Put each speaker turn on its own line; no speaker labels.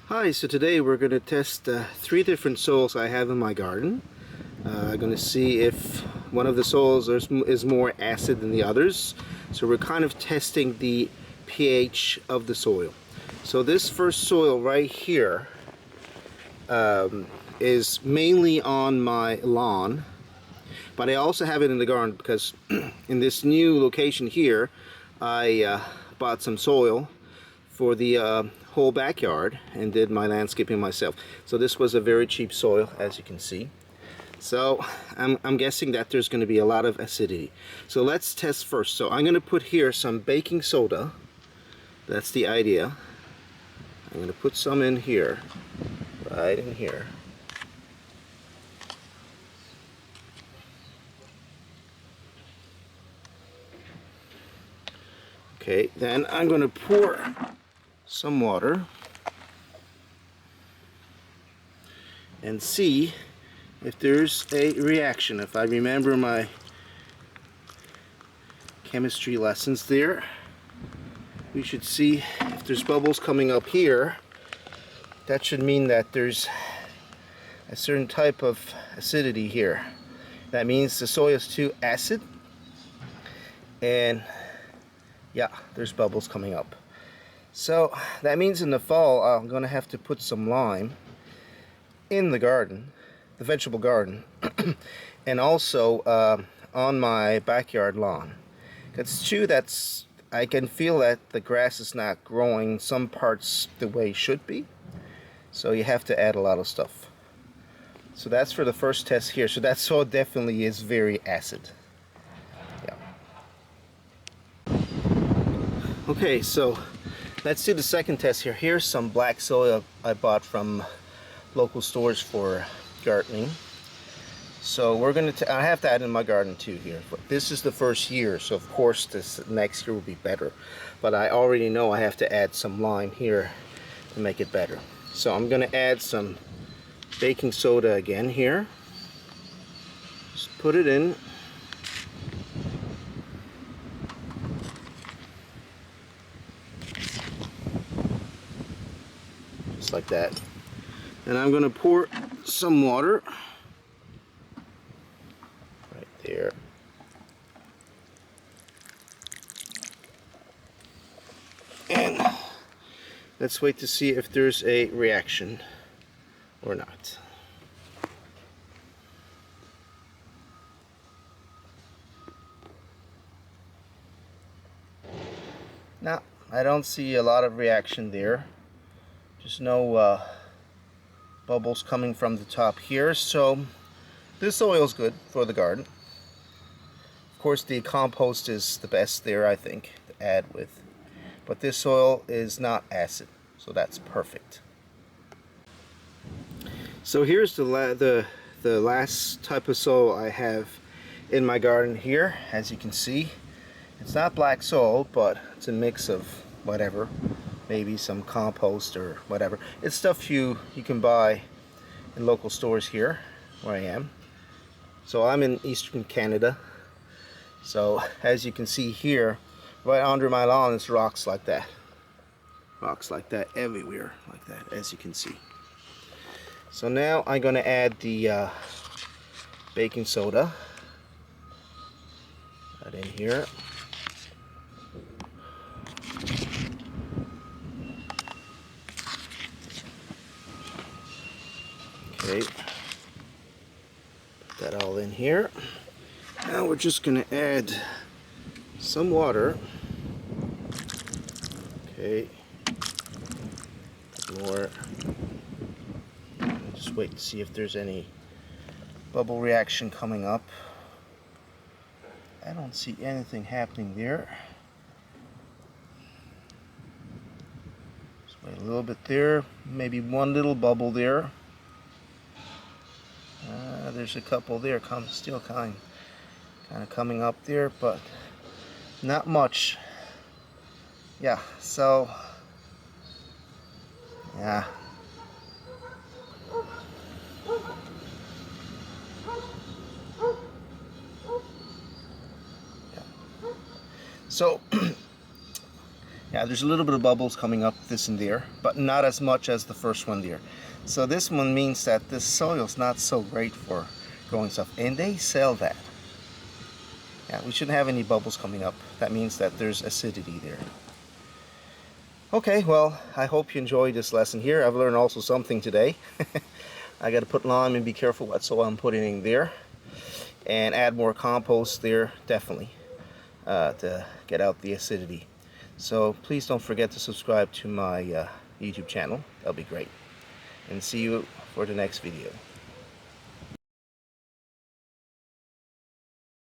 Hi, so today we're going to test three different soils I have in my garden. I'm going to see if one of the soils is more acid than the others. So we're kind of testing the pH of the soil. So this first soil right here is mainly on my lawn, but I also have it in the garden because in this new location here I bought some soil for the whole backyard and did my landscaping myself. So this was a very cheap soil, as you can see. So I'm guessing that there's going to be a lot of acidity. So let's test first. So I'm going to put here some baking soda. That's the idea. I'm going to put some in here, right in here. Okay, then I'm going to pour some water and see if there's a reaction. If I remember my chemistry lessons there, we should see if there's bubbles coming up here. That should mean that there's a certain type of acidity here. That means the soil is too acid, and yeah, there's bubbles coming up. So that means in the fall I'm going to have to put some lime in the garden, the vegetable garden, and also on my backyard lawn. It's true that I can feel that the grass is not growing some parts the way it should be, so you have to add a lot of stuff. So that's for the first test here. So that soil definitely is very acid. Yeah. Okay, so let's do the second test here. Here's some black soil I bought from local stores for gardening. So we're going to, I have that in my garden too here. But this is the first year, so of course this next year will be better. But I already know I have to add some lime here to make it better. So I'm going to add some baking soda again here. Just put it in. Just like that. And I'm going to pour some water right there. And let's wait to see if there's a reaction or not. Now, I don't see a lot of reaction there. Just no bubbles coming from the top here, so this soil is good for the garden. Of course, the compost is the best there, I think, to add with. But this soil is not acid, so that's perfect. So here's the last type of soil I have in my garden here. As you can see, it's not black soil, but it's a mix of whatever. Maybe some compost or whatever. It's stuff you can buy in local stores here where I am. So I'm in eastern Canada. So as you can see here, right under my lawn is rocks like that. Rocks like that everywhere, like that, as you can see. So now I'm going to add the baking soda right in here. Okay, put that all in here. Now we're just going to add some water. Okay, more. Just wait to see if there's any bubble reaction coming up. I don't see anything happening there. Just wait a little bit there, maybe one little bubble there. There's a couple there, still kind of coming up there, but not much. Yeah, so yeah. So Yeah, there's a little bit of bubbles coming up this and there, but not as much as the first one there. So this one means that this soil's not so great for growing stuff, and they sell that. Yeah, we shouldn't have any bubbles coming up. That means that there's acidity there. Okay, well, I hope you enjoyed this lesson here. I've learned also something today. I got to put lime and be careful what soil I'm putting in there, and add more compost there, definitely, to get out the acidity. So please don't forget to subscribe to my YouTube channel. That'll be great. And see you for the next video.